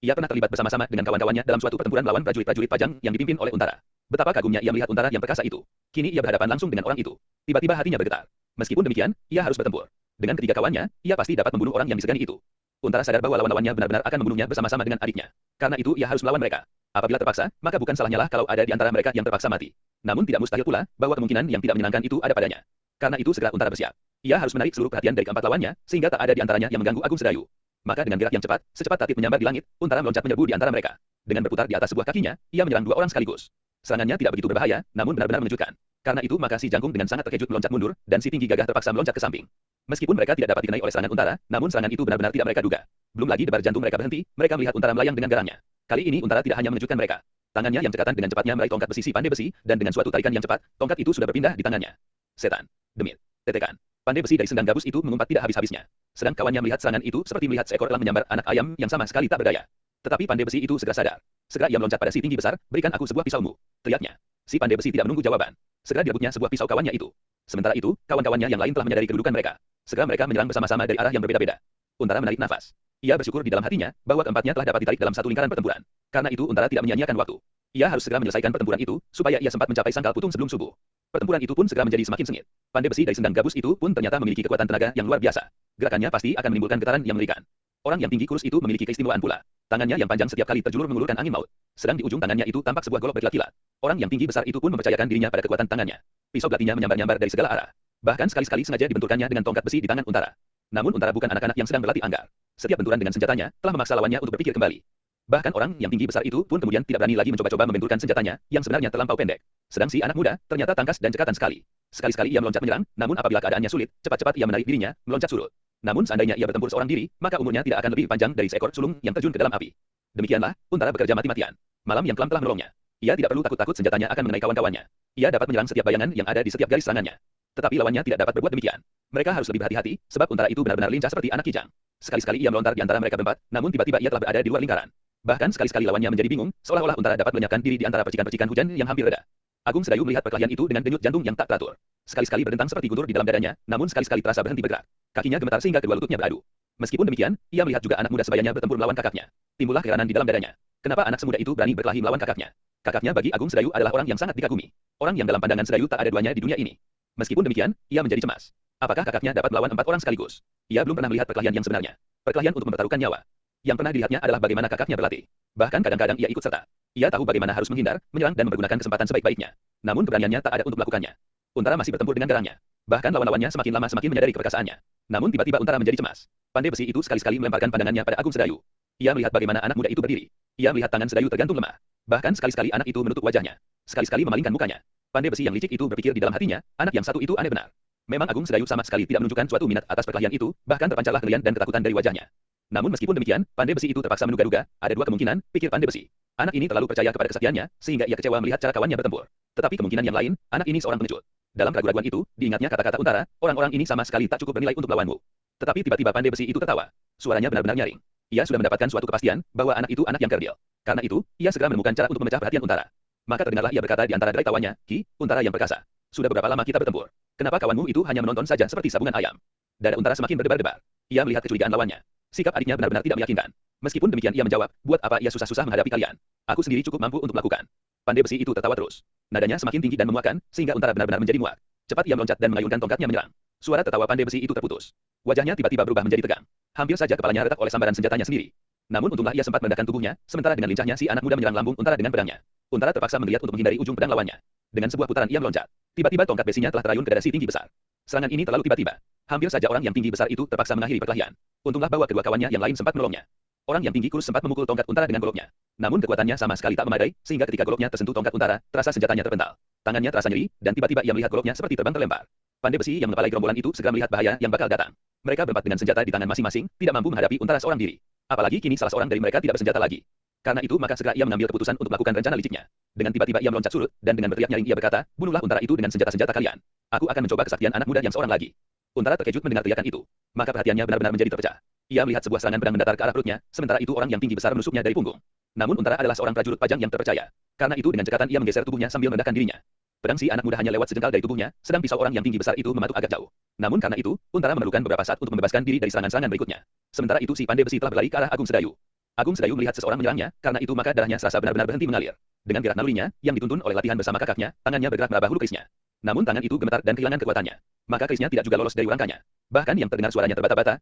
Ia pernah terlibat bersama-sama dengan kawan-kawannya dalam suatu pertempuran melawan prajurit-prajurit Pajang yang dipimpin oleh Untara. Betapa kagumnya ia melihat Untara yang perkasa itu. Kini ia berhadapan langsung dengan orang itu. Tiba-tiba hatinya bergetar. Meskipun demikian, ia harus bertempur. Dengan ketiga kawannya, ia pasti dapat membunuh orang yang disegani itu. Untara sadar bahwa lawan-lawannya benar-benar akan membunuhnya bersama-sama dengan adiknya. Karena itu ia harus melawan mereka. Apabila terpaksa, maka bukan salahnya lah kalau ada di antara mereka yang terpaksa mati. Namun tidak mustahil pula bahwa kemungkinan yang tidak menyenangkan itu ada padanya. Karena itu segera Untara bersiap. Ia harus menarik seluruh perhatian dari keempat lawannya, sehingga tak ada di antaranya yang mengganggu Agung Sedayu. Maka dengan gerak yang cepat, secepat tatip menyambar di langit, Untara meloncat menyerbu di antara mereka. Dengan berputar di atas sebuah kakinya, ia menyerang 2 orang sekaligus. Serangannya tidak begitu berbahaya, namun benar-benar mengejutkan. Karena itu maka si jangkung dengan sangat terkejut meloncat mundur, dan si tinggi gagah terpaksa meloncat ke samping. Meskipun mereka tidak dapat dikenai oleh serangan Untara, namun serangan itu benar-benar tidak mereka duga. Belum lagi debar jantung mereka berhenti, mereka melihat Untara melayang dengan garangnya. Kali ini Untara tidak hanya mengejutkan mereka. Tangannya yang cekatan dengan cepatnya meraih tongkat besi si Pandai Besi, dan dengan suatu tarikan yang cepat, tongkat itu sudah berpindah di tangannya. Setan, demit, tetekan. Pandai Besi dari sendang gabus itu mengumpat tidak habis-habisnya. Sedang kawannya melihat serangan itu seperti melihat seekor elang menyambar anak ayam yang sama sekali tak berdaya. Tetapi Pandai Besi itu segera sadar. Segera ia meloncat pada si tinggi besar, berikan aku sebuah pisaumu. Teriaknya. Si Pandai Besi tidak menunggu jawaban. Segera direbutnya sebuah pisau kawannya itu. Sementara itu, kawan-kawannya yang lain telah menyadari kedudukan mereka. Segera mereka menyerang bersama-sama dari arah yang berbeda-beda. Untara menarik nafas. Ia bersyukur di dalam hatinya bahwa keempatnya telah dapat ditarik dalam satu lingkaran pertempuran. Karena itu Untara tidak menyia-nyiakan waktu. Ia harus segera menyelesaikan pertempuran itu supaya ia sempat mencapai Sangkal Putung sebelum subuh. Pertempuran itu pun segera menjadi semakin sengit. Pandai Besi dari sendang gabus itu pun ternyata memiliki kekuatan tenaga yang luar biasa. Gerakannya pasti akan menimbulkan getaran yang mengerikan. Orang yang tinggi kurus itu memiliki keistimewaan pula. Tangannya yang panjang setiap kali terjulur mengulurkan angin maut. Sedang di ujung tangannya itu tampak sebuah golok berkilat-kilat. Orang yang tinggi besar itu pun mempercayakan dirinya pada kekuatan tangannya. Pisau belatinya menyambar-nyambar dari segala arah. Bahkan sekali-sekali sengaja dibenturkannya dengan tongkat besi di tangan Untara. Namun Untara bukan anak-anak yang sedang berlatih anggar. Setiap benturan dengan senjatanya telah memaksa lawannya untuk berpikir kembali. Bahkan orang yang tinggi besar itu pun kemudian tidak berani lagi mencoba-coba membenturkan senjatanya yang sebenarnya terlampau pendek. Sedang si anak muda ternyata tangkas dan cekatan sekali. Sekali-sekali ia meloncat menyerang, namun apabila keadaannya sulit, cepat-cepat ia menarik dirinya, meloncat surut. Namun seandainya ia bertempur seorang diri, maka umurnya tidak akan lebih panjang dari seekor sulung yang terjun ke dalam api. Demikianlah, Untara bekerja mati-matian. Malam yang kelam telah menolongnya. Ia tidak perlu takut-takut senjatanya akan mengenai kawan-kawannya. Ia dapat menyerang setiap bayangan yang ada di setiap garis serangannya. Tetapi lawannya tidak dapat berbuat demikian. Mereka harus lebih berhati-hati, sebab Untara itu benar-benar lincah seperti anak kijang. Sekali-sekali ia melontar di antara mereka berempat, namun tiba-tiba ia telah berada di luar lingkaran. Bahkan sekali-sekali lawannya menjadi bingung, seolah-olah Untara dapat melenyapkan diri di antara percikan-percikan hujan yang hampir reda. Agung Sedayu melihat perkelahian itu dengan denyut jantung yang tak teratur. Sekali-sekali berdentang seperti guntur di dalam dadanya, namun sekali-sekali terasa berhenti bergerak. Kakinya gemetar sehingga kedua lututnya beradu. Meskipun demikian, ia melihat juga anak muda sebayanya bertempur melawan kakaknya. Timbullah keheranan di dalam dadanya. Kenapa anak semuda itu berani berkelahi melawan kakaknya? Kakaknya bagi Agung Sedayu adalah orang yang sangat dikagumi. Orang yang dalam pandangan Sedayu tak ada duanya di dunia ini. Meskipun demikian, ia menjadi cemas. Apakah kakaknya dapat melawan 4 orang sekaligus? Ia belum pernah melihat perkelahian yang sebenarnya. Perkelahian untuk mempertaruhkan nyawa. Yang pernah dilihatnya adalah bagaimana kakaknya berlatih. Bahkan kadang-kadang ia ikut serta. Ia tahu bagaimana harus menghindar, menyerang dan mempergunakan kesempatan sebaik-baiknya. Namun keberaniannya tak ada untuk melakukannya. Untara masih bertempur dengan garangnya. Bahkan lawan-lawannya semakin lama semakin menyadari keperkasaannya. Namun tiba-tiba Untara menjadi cemas. Pandai Besi itu sekali-sekali melemparkan pandangannya pada Agung Sedayu. Ia melihat bagaimana anak muda itu berdiri. Ia melihat tangan Sedayu tergantung lemah. Bahkan sekali-sekali anak itu menutup wajahnya. Sekali-sekali memalingkan mukanya. Pandai Besi yang licik itu berpikir di dalam hatinya, anak yang satu itu aneh benar. Memang Agung Sedayu sama sekali tidak menunjukkan suatu minat atas perkelahian itu, bahkan terpancarlah kengerian dan ketakutan dari wajahnya. Namun meskipun demikian, Pandai Besi itu terpaksa menduga-duga, ada 2 kemungkinan, pikir Pandai Besi. Anak ini terlalu percaya kepada kesaktiannya, sehingga ia kecewa melihat cara kawannya bertempur. Tetapi kemungkinan yang lain, anak ini seorang pengecut. Dalam keraguan itu, diingatnya kata-kata Untara, orang-orang ini sama sekali tak cukup bernilai untuk melawanmu. Tetapi tiba-tiba Pandai Besi itu tertawa. Suaranya benar-benar nyaring. Ia sudah mendapatkan suatu kepastian bahwa anak itu anak yang kerdil. Karena itu, ia segera menemukan cara untuk memecah perhatian Untara. Maka terdengarlah ia berkata di antara derai tawanya, "Ki, Untara yang perkasa. Sudah berapa lama kita bertempur? Kenapa kawanmu itu hanya menonton saja seperti sabungan ayam? Dada Untara semakin berdebar-debar. Ia melihat kecurigaan lawannya. Sikap adiknya benar-benar tidak meyakinkan. Meskipun demikian ia menjawab, buat apa ia susah-susah menghadapi kalian? Aku sendiri cukup mampu untuk melakukan. Pandai besi itu tertawa terus. Nadanya semakin tinggi dan memuakkan, sehingga Untara benar-benar menjadi muak. Cepat ia meloncat dan mengayunkan tongkatnya menyerang. Suara tertawa pandai besi itu terputus. Wajahnya tiba-tiba berubah menjadi tegang. Hampir saja kepalanya retak oleh sambaran senjatanya sendiri. Namun untunglah ia sempat merendahkan tubuhnya, sementara dengan lincahnya si anak muda menyerang lambung Untara dengan pedangnya. Untara terpaksa menggeliat untuk menghindari ujung pedang lawannya. Dengan sebuah putaran ia meloncat. Tiba-tiba tongkat besinya telah terayun ke dada si tinggi besar. Serangan ini terlalu tiba-tiba. Hampir saja orang yang tinggi besar itu terpaksa mengakhiri perkelahian. Untunglah bahwa kedua kawannya yang lain sempat menolongnya. Orang yang tinggi kurus sempat memukul tongkat Untara dengan goloknya. Namun kekuatannya sama sekali tak memadai, sehingga ketika goloknya tersentuh tongkat Untara, terasa senjatanya terpental. Tangannya terasa nyeri, dan tiba-tiba ia melihat goloknya seperti terbang terlempar. Pandai besi yang mengepalai gerombolan itu segera melihat bahaya yang bakal datang. Mereka berempat dengan senjata di tangan masing-masing, tidak mampu menghadapi Untara seorang diri. Apalagi kini salah seorang dari mereka tidak bersenjata lagi. Karena itu maka segera ia mengambil keputusan untuk melakukan rencana liciknya. Dengan tiba-tiba ia meloncat surut, dan dengan berteriak nyaring ia berkata, bunuhlah Untara itu dengan senjata-senjata kalian. Aku akan mencoba kesaktian anak muda yang seorang lagi. Untara terkejut mendengar teriakan itu. Maka perhatiannya benar-benar menjadi terpecah. Ia melihat sebuah serangan pedang mendatar ke arah perutnya, sementara itu orang yang tinggi besar menusuknya dari punggung. Namun Untara adalah seorang prajurit pajang yang terpercaya. Karena itu dengan cekatan ia menggeser tubuhnya sambil merendahkan dirinya. Pedang si anak muda hanya lewat sejengkal dari tubuhnya, sedang pisau orang yang tinggi besar itu mematuk agak jauh. Namun karena itu, Untara memerlukan beberapa saat untuk membebaskan diri dari serangan-serangan berikutnya. Sementara itu si pandai besi telah berlari ke arah Agung Sedayu. Agung Sedayu melihat seseorang menyerangnya, karena itu maka darahnya serasa benar-benar berhenti mengalir. Dengan gerak nalurinya, yang dituntun oleh latihan bersama kakaknya, tangannya bergerak meraba hulu kerisnya. Namun tangan itu gemetar dan kehilangan kekuatannya. Maka kerisnya tidak juga lolos dari rangkanya. Bahkan yang terdengar suaranya terbata-bata,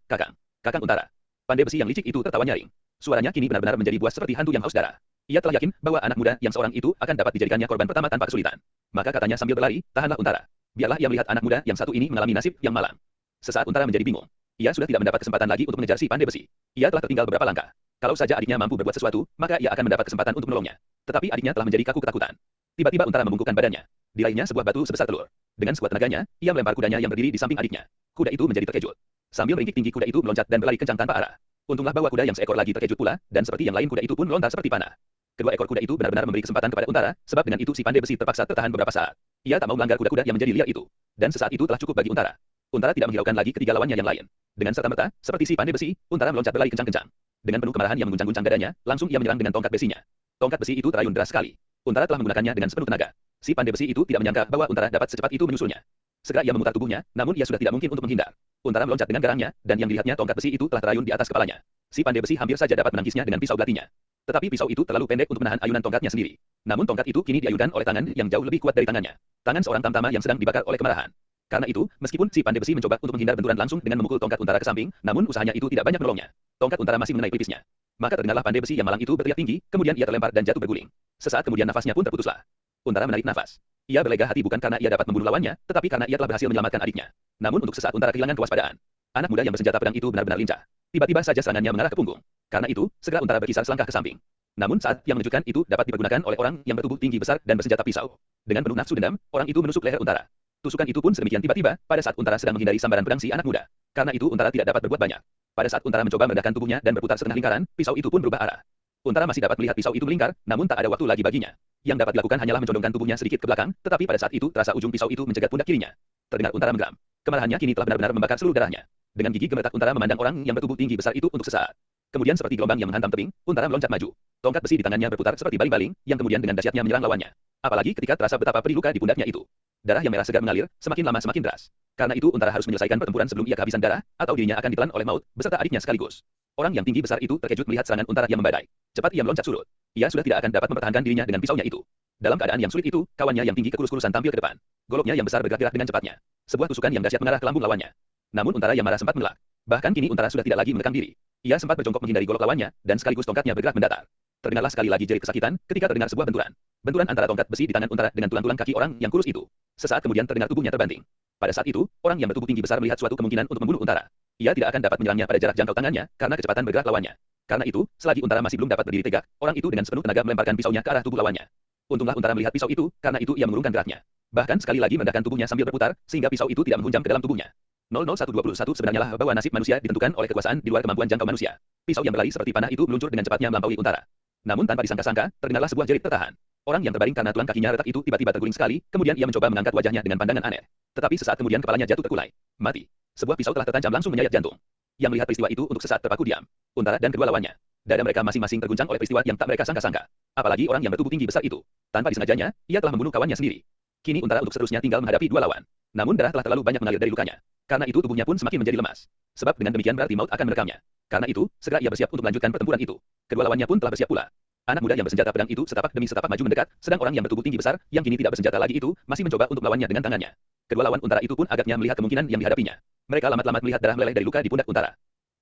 Kakang Untara. Pandai besi yang licik itu tertawa nyaring. Suaranya kini benar-benar menjadi buas seperti hantu yang haus darah. Ia telah yakin bahwa anak muda yang seorang itu akan dapat dijadikannya korban pertama tanpa kesulitan. Maka katanya sambil berlari, tahanlah Untara. Biarlah ia melihat anak muda yang satu ini mengalami nasib yang malang. Sesaat Untara menjadi bingung. Ia sudah tidak mendapat kesempatan lagi untuk mengejar si pandai besi. Ia telah tertinggal beberapa langkah. Kalau saja adiknya mampu berbuat sesuatu, maka ia akan mendapat kesempatan untuk menolongnya. Tetapi adiknya telah menjadi kaku ketakutan. Tiba-tiba Untara membungkukkan badannya. Diraihnya sebuah batu sebesar telur. Dengan sekuat tenaganya, ia melempar kudanya yang berdiri di samping adiknya. Kuda itu menjadi terkejut. Sambil meringkik tinggi kuda itu meloncat dan berlari kencang tanpa arah. Untunglah bahwa kuda yang seekor lagi terkejut pula, dan seperti yang lain kuda itu pun melontar seperti panah. Kedua ekor kuda itu benar-benar memberi kesempatan kepada Untara, sebab dengan itu si pandai besi terpaksa tertahan beberapa saat. Ia tak mau melanggar kuda-kuda yang menjadi liar itu. Dan sesaat itu telah cukup bagi Untara. Untara tidak menghiraukan lagi ketiga lawannya yang lain. Dengan serta-merta, seperti si pandai besi, Untara meloncat berlari kencang-kencang. Dengan penuh kemarahan yang mengguncang-guncang dadanya, langsung ia menyerang dengan tongkat besinya. Tongkat besi itu terayun deras sekali. Untara telah menggunakannya dengan sepenuh tenaga. Si pandai besi itu tidak menyangka bahwa Untara dapat secepat itu menyusulnya. Segera ia memutar tubuhnya, namun ia sudah tidak mungkin untuk menghindar. Untara meloncat dengan garangnya, dan yang dilihatnya tongkat besi itu telah terayun di atas kepalanya. Si pandai besi hampir saja dapat menangkisnya dengan pisau belatinya. Tetapi pisau itu terlalu pendek untuk menahan ayunan tongkatnya sendiri. Namun tongkat itu kini diayunkan oleh tangan yang jauh lebih kuat dari tangannya. Tangan seorang tamtama yang sedang dibakar oleh kemarahan. Karena itu, meskipun si pandai besi mencoba untuk menghindar benturan langsung dengan memukul tongkat Untara ke samping, namun usahanya itu tidak banyak menolongnya. Tongkat Untara masih mengenai pelipisnya. Maka terdengarlah pandai besi yang malang itu berteriak tinggi, kemudian ia terlempar dan jatuh berguling. Sesaat kemudian nafasnya pun terputuslah. Untara menarik nafas. Ia berlega hati bukan karena ia dapat membunuh lawannya, tetapi karena ia telah berhasil menyelamatkan adiknya. Namun untuk sesaat Untara kehilangan kewaspadaan. Anak muda yang bersenjata pedang itu benar-benar lincah. Tiba-tiba saja serangannya mengarah ke punggung. Karena itu, segera Untara berkisar selangkah ke samping. Namun saat yang menunjukkan itu dapat dipergunakan oleh orang yang bertubuh tinggi besar dan bersenjata pisau. Dengan penuh nafsu dendam, orang itu menusuk leher Untara. Tusukan itu pun sedemikian tiba-tiba pada saat Untara sedang menghindari sambaran pedang si anak muda. Karena itu Untara tidak dapat berbuat banyak. Pada saat Untara mencoba merendahkan tubuhnya dan berputar setengah lingkaran, pisau itu pun berubah arah. Untara masih dapat melihat pisau itu melingkar, namun tak ada waktu lagi baginya. Yang dapat dilakukan hanyalah mencondongkan tubuhnya sedikit ke belakang, tetapi pada saat itu terasa ujung pisau itu mencegat pundak kirinya. Terdengar Untara menggeram. Kemarahannya kini telah benar-benar membakar seluruh darahnya. Dengan gigi gemetar Untara memandang orang yang bertubuh tinggi besar itu untuk sesaat. Kemudian seperti gelombang yang menghantam tebing, Untara meloncat maju. Tongkat besi di tangannya berputar seperti baling-baling, yang kemudian dengan dahsyatnya menyerang lawannya. Apalagi ketika terasa betapa pedih luka di pundaknya itu. Darah yang merah segar mengalir, semakin lama semakin deras. Karena itu Untara harus menyelesaikan pertempuran sebelum ia kehabisan darah, atau dirinya akan ditelan oleh maut, beserta adiknya sekaligus. Orang yang tinggi besar itu terkejut melihat serangan Untara yang membadai. Cepat ia meloncat surut. Ia sudah tidak akan dapat mempertahankan dirinya dengan pisaunya itu. Dalam keadaan yang sulit itu, kawannya yang tinggi kekurus-kurusan tampil ke depan. Goloknya yang besar bergerak-gerak dengan cepatnya. Sebuah tusukan yang dahsyat mengarah ke lambung lawannya. Namun Untara yang marah sempat mengelak. Bahkan kini Untara sudah tidak lagi menekan diri. Ia sempat berjongkok menghindari golok lawannya, dan sekaligus tongkatnya bergerak mendatar. Terdengarlah sekali lagi jerit kesakitan ketika terdengar sebuah benturan. Benturan antara tongkat besi di tangan Untara dengan tulang-tulang kaki orang yang kurus itu. Sesaat kemudian terdengar tubuhnya terbanting. Pada saat itu, orang yang bertubuh tinggi besar melihat suatu kemungkinan untuk membunuh Untara. Ia tidak akan dapat menyerangnya pada jarak jangkau tangannya karena kecepatan bergerak lawannya. Karena itu, selagi Untara masih belum dapat berdiri tegak, orang itu dengan sepenuh tenaga melemparkan pisaunya ke arah tubuh lawannya. Untunglah Untara melihat pisau itu, karena itu ia mengurungkan geraknya. Bahkan sekali lagi merendahkan tubuhnya sambil berputar, sehingga pisau itu tidak menghunjam ke dalam tubuhnya. 00121 sebenarnya lah bahwa nasib manusia ditentukan oleh kekuasaan di luar kemampuan jangkau manusia. Pisau yang berlari seperti panah itu meluncur dengan cepatnya melampaui Untara. Namun tanpa disangka-sangka, terdengarlah sebuah jerit tertahan. Orang yang terbaring karena tulang kakinya retak itu tiba-tiba terguling sekali, kemudian ia mencoba mengangkat wajahnya dengan pandangan aneh. Tetapi sesaat kemudian kepalanya jatuh terkulai. Mati. Sebuah pisau telah tertancap langsung menyayat jantung. Yang melihat peristiwa itu untuk sesaat terpaku diam. Untara dan kedua lawannya. Dada mereka masing-masing terguncang oleh peristiwa yang tak mereka sangka-sangka. Apalagi orang yang bertubuh tinggi besar itu. Tanpa disengajanya, ia telah membunuh kawannya sendiri. Kini Untara untuk seterusnya tinggal menghadapi dua lawan. Namun darah telah terlalu banyak mengalir dari lukanya. Karena itu tubuhnya pun semakin menjadi lemas. Sebab dengan demikian berarti maut akan merekamnya. Karena itu, segera ia bersiap untuk melanjutkan pertempuran itu. Kedua lawannya pun telah bersiap pula. Anak muda yang bersenjata pedang itu setapak demi setapak maju mendekat, sedang orang yang bertubuh tinggi besar, yang kini tidak bersenjata lagi itu, masih mencoba untuk melawannya dengan tangannya. Kedua lawan Untara itu pun agaknya melihat kemungkinan yang dihadapinya. Mereka lamat-lamat melihat darah meleleh dari luka di pundak Untara.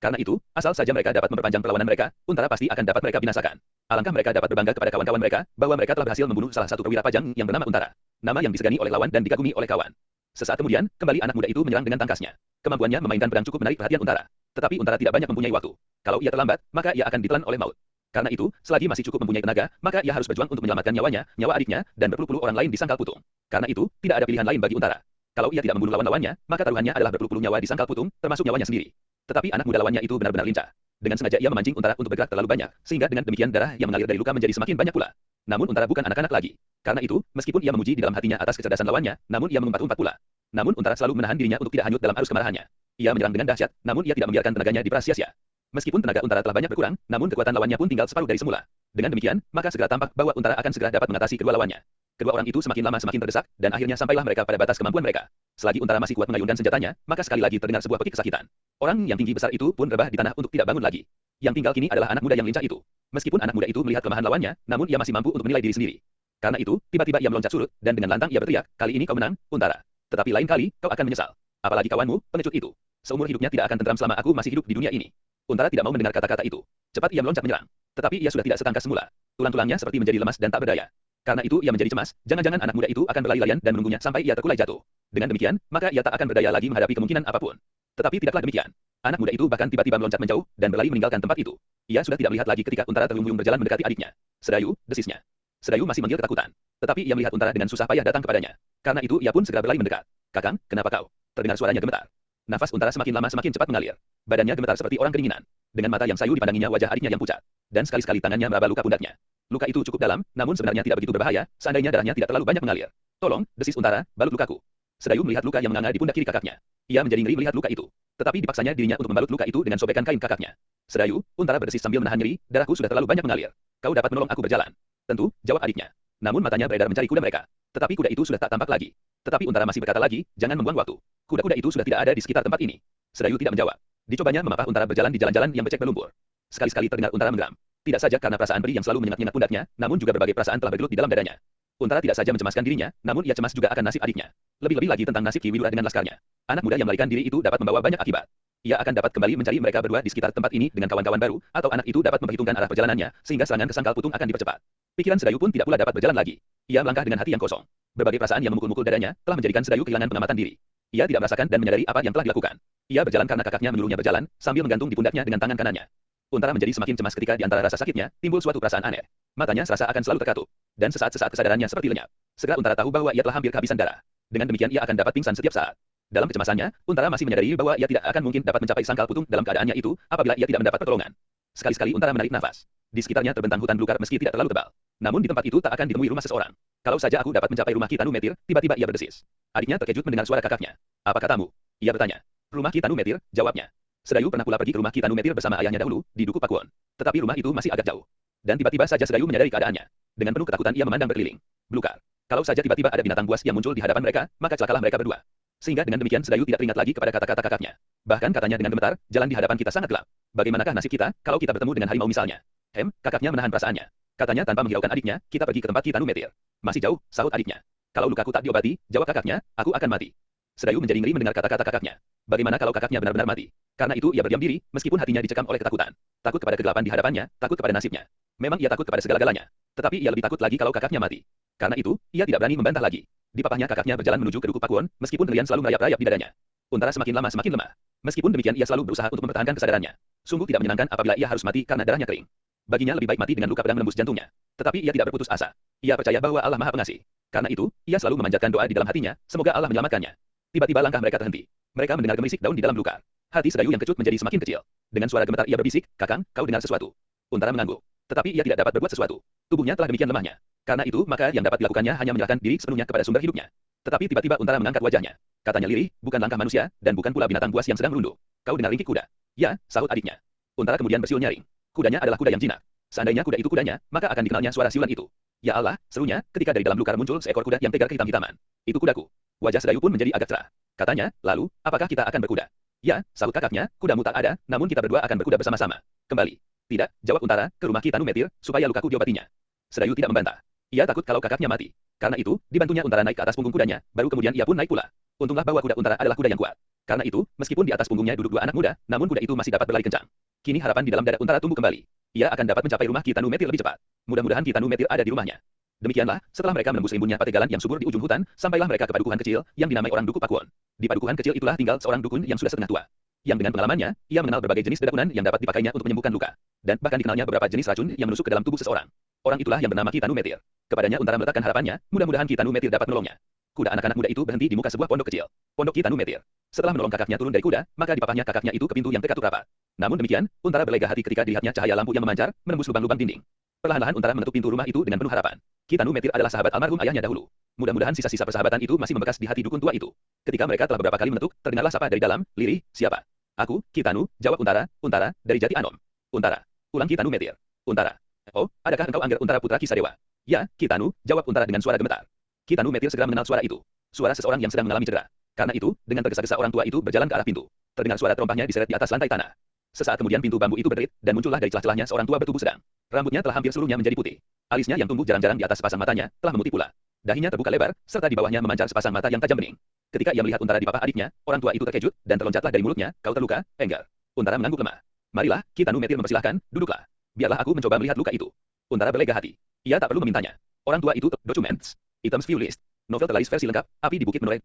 Karena itu, asal saja mereka dapat memperpanjang perlawanan mereka, Untara pasti akan dapat mereka binasakan. Alangkah mereka dapat berbangga kepada kawan-kawan mereka, bahwa mereka telah berhasil membunuh salah satu perwira pajang yang bernama Untara. Nama yang disegani oleh lawan dan dikagumi oleh kawan. Sesaat kemudian, kembali anak muda itu menyerang dengan tangkasnya. Kemampuannya memainkan pedang cukup menarik perhatian Untara. Tetapi Untara tidak banyak mempunyai waktu. Kalau ia terlambat, maka ia akan ditelan oleh maut. Karena itu, selagi masih cukup mempunyai tenaga, maka ia harus berjuang untuk menyelamatkan nyawanya, nyawa adiknya, dan berpuluh-puluh orang lain di sangkal putung. Karena itu, tidak ada pilihan lain bagi Untara. Kalau ia tidak membunuh lawan-lawannya, maka taruhannya adalah berpuluh-puluh nyawa di sangkal putung, termasuk nyawanya sendiri. Tetapi anak muda lawannya itu benar-benar lincah. Dengan sengaja ia memancing Untara untuk bergerak terlalu banyak, sehingga dengan demikian darah yang mengalir dari luka menjadi semakin banyak pula. Namun Untara bukan anak-anak lagi. Karena itu, meskipun ia memuji di dalam hatinya atas kecerdasan lawannya, namun ia mengumpat-umpat pula. Namun Untara selalu menahan dirinya untuk tidak hanyut dalam arus kemarahannya. Ia menyerang dengan dahsyat, namun ia tidak membiarkan tenaganya diperas sia-sia. Meskipun tenaga Untara telah banyak berkurang, namun kekuatan lawannya pun tinggal separuh dari semula. Dengan demikian, maka segera tampak bahwa Untara akan segera dapat mengatasi kedua lawannya. Kedua orang itu semakin lama semakin terdesak, dan akhirnya sampailah mereka pada batas kemampuan mereka. Selagi Untara masih kuat mengayunkan senjatanya, maka sekali lagi terdengar sebuah pekik kesakitan. Orang yang tinggi besar itu pun rebah di tanah untuk tidak bangun lagi. Yang tinggal kini adalah anak muda yang lincah itu. Meskipun anak muda itu melihat kelemahan lawannya, namun ia masih mampu untuk menilai diri sendiri. Karena itu, tiba-tiba ia meloncat surut, dan dengan lantang ia berteriak, "Kali ini kau menang, Untara. Tetapi lain kali, kau akan menyesal. Apalagi kawanmu, pengecut itu. Seumur hidupnya tidak akan tentram selama aku masih hidup di dunia ini." Untara tidak mau mendengar kata-kata itu. Cepat ia meloncat menyerang. Tetapi ia sudah tidak setangkas semula. Tulang-tulangnya seperti menjadi lemas dan tak berdaya. Karena itu ia menjadi cemas, jangan-jangan anak muda itu akan berlari-larian dan menunggunya sampai ia terkulai jatuh. Dengan demikian, maka ia tak akan berdaya lagi menghadapi kemungkinan apapun. Tetapi tidaklah demikian. Anak muda itu bahkan tiba-tiba meloncat menjauh dan berlari meninggalkan tempat itu. Ia sudah tidak melihat lagi ketika Untara terluyung-luyung berjalan mendekati adiknya. "Sedayu," desisnya. Sedayu masih manggil ketakutan. Tetapi ia melihat Untara dengan susah payah datang kepadanya. Karena itu ia pun segera berlari mendekat. "Kakang, kenapa kau?" Terdengar suaranya gemetar. Nafas Untara semakin lama semakin cepat mengalir. Badannya gemetar seperti orang kedinginan. Dengan mata yang sayu dipandanginya wajah adiknya yang pucat. Dan sekali-sekali tangannya meraba luka pundaknya. Luka itu cukup dalam, namun sebenarnya tidak begitu berbahaya, seandainya darahnya tidak terlalu banyak mengalir. "Tolong," desis Untara, "balut lukaku." Sedayu melihat luka yang menganga di pundak kiri kakaknya. Ia menjadi ngeri melihat luka itu. Tetapi dipaksanya dirinya untuk membalut luka itu dengan sobekan kain kakaknya. "Sedayu," Untara berdesis sambil menahan nyeri, "darahku sudah terlalu banyak mengalir. Kau dapat menolong aku berjalan." "Tentu," jawab adiknya. Namun matanya beredar mencari kuda mereka. Tetapi kuda itu sudah tak tampak lagi. Tetapi Untara masih berkata lagi, "Jangan membuang waktu. Kuda-kuda itu sudah tidak ada di sekitar tempat ini." Sedayu tidak menjawab. Dicobanya memapah Untara berjalan di jalan-jalan yang becek berlumpur. Sekali-sekali terdengar Untara menggeram. Tidak saja karena perasaan perih yang selalu menyengat-nyengat pundaknya, namun juga berbagai perasaan telah bergelut di dalam dadanya. Untara tidak saja mencemaskan dirinya, namun ia cemas juga akan nasib adiknya. Lebih-lebih lagi tentang nasib Ki Widura dengan laskarnya. Anak muda yang melarikan diri itu dapat membawa banyak akibat. Ia akan dapat kembali mencari mereka berdua di sekitar tempat ini dengan kawan-kawan baru, atau anak itu dapat memperhitungkan arah perjalanannya, sehingga serangan ke sangkal putung akan dipercepat. Pikiran Sedayu pun tidak pula dapat berjalan lagi. Ia melangkah dengan hati yang kosong. Berbagai perasaan yang memukul-mukul dadanya telah menjadikan Sedayu kehilangan pengamatan diri. Ia tidak merasakan dan menyadari apa yang telah dilakukan. Ia berjalan karena kakaknya menyuruhnya berjalan, sambil menggantung di pundaknya dengan tangan kanannya. Untara menjadi semakin cemas ketika di antara rasa sakitnya, timbul suatu perasaan aneh. Matanya serasa akan selalu terkatup, dan sesaat-sesaat kesadarannya seperti lenyap. Segera Untara tahu bahwa ia telah hampir kehabisan darah. Dengan demikian ia akan dapat pingsan setiap saat. Dalam kecemasannya, Untara masih menyadari bahwa ia tidak akan mungkin dapat mencapai sangkal putung dalam keadaannya itu, apabila ia tidak mendapat pertolongan. Sekali-sekali Untara menarik nafas. Di sekitarnya terbentang hutan belukar meski tidak terlalu tebal. Namun di tempat itu tak akan ditemui rumah seseorang. "Kalau saja aku dapat mencapai rumah Ki Tanu Metir," tiba-tiba ia berdesis. Adiknya terkejut mendengar suara kakaknya. "Apa katamu?" ia bertanya. "Rumah Ki Tanu Metir," jawabnya. Sedayu pernah pula pergi ke rumah Ki Tanu Metir bersama ayahnya dahulu, di Duku Pakuwon. Tetapi rumah itu masih agak jauh. Dan tiba-tiba saja Sedayu menyadari keadaannya. Dengan penuh ketakutan ia memandang berkeliling. Belukar. Kalau saja tiba-tiba ada binatang buas yang muncul di hadapan mereka, maka celakalah mereka berdua. Sehingga dengan demikian Sedayu tidak teringat lagi kepada kata-kata kakaknya. Bahkan katanya dengan gemetar, "Jalan di hadapan kita sangat gelap. Bagaimanakah nasib kita, kalau kita bertemu dengan harimau misalnya?" Kakaknya menahan perasaannya. Katanya tanpa menghiraukan adiknya, "Kita pergi ke tempat Ki Tanu Metir." "Masih jauh," sahut adiknya. "Kalau lukaku tak diobati," jawab kakaknya, "aku akan mati." Sedayu menjadi ngeri mendengar kata-kata kakaknya. Bagaimana kalau kakaknya benar-benar mati? Karena itu ia berdiam diri, meskipun hatinya dicekam oleh ketakutan. Takut kepada kegelapan di hadapannya, takut kepada nasibnya. Memang ia takut kepada segala-galanya. Tetapi ia lebih takut lagi kalau kakaknya mati. Karena itu, ia tidak berani membantah lagi. Di papahnya kakaknya berjalan menuju ke Duku Pakuwon, meskipun kalian selalu merayap-rayap di dadanya. Untara semakin lama semakin lemah. Meskipun demikian ia selalu berusaha untuk mempertahankan kesadarannya. Sungguh tidak menyenangkan apabila ia harus mati karena darahnya kering. Baginya lebih baik mati dengan luka pedang menembus jantungnya. Tetapi ia tidak berputus asa. Ia percaya bahwa Allah Maha Pengasih. Karena itu, ia selalu memanjatkan doa di dalam hatinya, semoga Allah menyelamatkannya. Tiba-tiba langkah mereka terhenti. Mereka mendengar gemerisik daun di dalam belukar. Hati Sedayu yang kecut menjadi semakin kecil. Dengan suara gemetar ia berbisik, "Kakang, kau dengar sesuatu?" Untara mengangguk. Tetapi ia tidak dapat berbuat sesuatu. Tubuhnya telah demikian lemahnya. Karena itu, maka yang dapat dilakukannya hanya menyerahkan diri sepenuhnya kepada sumber hidupnya. Tetapi tiba-tiba Untara mengangkat wajahnya. Katanya lirih, "Bukan langkah manusia, dan bukan pula binatang buas yang sedang merunduk. Kau dengar ringkik kuda?" "Ya," sahut adiknya. Untara kemudian bersiul nyaring. Kudanya adalah kuda yang jinak. Seandainya kuda itu kudanya, maka akan dikenalnya suara siulan itu. Ya Allah, serunya, ketika dari dalam belukar muncul seekor kuda yang tegar kehitam-hitaman. Itu kudaku. Wajah Sedayu pun menjadi agak cerah. Katanya, lalu, apakah kita akan berkuda? Ya, sahut kakaknya, kudamu tak ada, namun kita berdua akan berkuda bersama-sama. Kembali. Tidak, jawab Untara, ke rumah Kitanu Metir, supaya lukaku diobatinya. Sedayu tidak membantah. Ia takut kalau kakaknya mati. Karena itu, dibantunya Untara naik ke atas punggung kudanya, baru kemudian ia pun naik pula. Untunglah bahwa kuda Untara adalah kuda yang kuat. Karena itu, meskipun di atas punggungnya duduk dua anak muda, namun kuda itu masih dapat berlari kencang. Kini harapan di dalam dada Untara tumbuh kembali. Ia akan dapat mencapai rumah Kitanu Metir lebih cepat. Mudah-mudahan Kitanu Metir ada di rumahnya. Demikianlah, setelah mereka menembus rimbunnya pategalan yang subur di ujung hutan, sampailah mereka ke padukuhan kecil yang dinamai orang Duku Pakuwon. Di padukuhan kecil itulah tinggal seorang dukun yang sudah setengah tua. Yang dengan pengalamannya, ia mengenal berbagai jenis dedakunan yang dapat dipakainya untuk menyembuhkan luka, dan bahkan dikenalnya beberapa jenis racun yang menusuk ke dalam tubuh seseorang. Orang itulah yang bernama Kitanu Metir. Kepadanya Untara meletakkan harapannya, mudah-mudahan Kitanu Metir dapat menolongnya. Kuda anak-anak muda itu berhenti di muka sebuah pondok kecil. Pondok Kitanu Metir. Setelah menolong kakaknya turun dari kuda, maka dipapahnya kakaknya itu ke pintu yang tertutup rapat. Namun demikian, Untara berlega hati ketika dilihatnya cahaya lampu yang memancar, menembus lubang-lubang dinding. Perlahan-lahan Untara menutup pintu rumah itu dengan penuh harapan. Kitanu Metir adalah sahabat almarhum ayahnya dahulu. Mudah-mudahan sisa-sisa persahabatan itu masih membekas di hati dukun tua itu. Ketika mereka telah beberapa kali mengetuk, terdengarlah sapa dari dalam, "Lirih, siapa?" "Aku, Kitanu," jawab Untara. "Untara, dari Jati Anom." "Untara." Ulang Kitanu Metir. "Untara. Oh, adakah engkau Angger Untara putra Kisadewa?" "Ya, Kitanu," jawab Untara dengan suara gemetar. Kitanu Metir segera mengenal suara itu. Suara seseorang yang sedang mengalami cedera. Karena itu, dengan tergesa-gesa orang tua itu berjalan ke arah pintu. Terdengar suara terompahnya diseret di atas lantai tanah. Sesaat kemudian pintu bambu itu berderit, dan muncullah dari celah-celahnya seorang tua bertubuh sedang. Rambutnya telah hampir seluruhnya menjadi putih. Alisnya yang tumbuh jarang-jarang di atas sepasang matanya, telah memutih pula. Dahinya terbuka lebar, serta di bawahnya memancar sepasang mata yang tajam bening. Ketika ia melihat Untara di papah adiknya, orang tua itu terkejut, dan terloncatlah dari mulutnya, "Kau terluka, Enggar?" Untara mengangguk lemah. "Marilah, Kitanu Metir mempersilahkan, duduklah. Biarlah aku mencoba melihat luka itu." Untara berlega hati. Ia tak perlu memintanya. Orang tua itu documents, items view list, novel terlaris versi lengkap, api di Bukit Menoreh.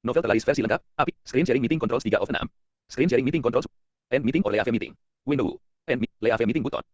Novel terlaris versi lengkap, api, screen sharing meeting controls 3 of 6. Screen sharing meeting controls, end meeting or leave meeting. Window, end, leave meeting button.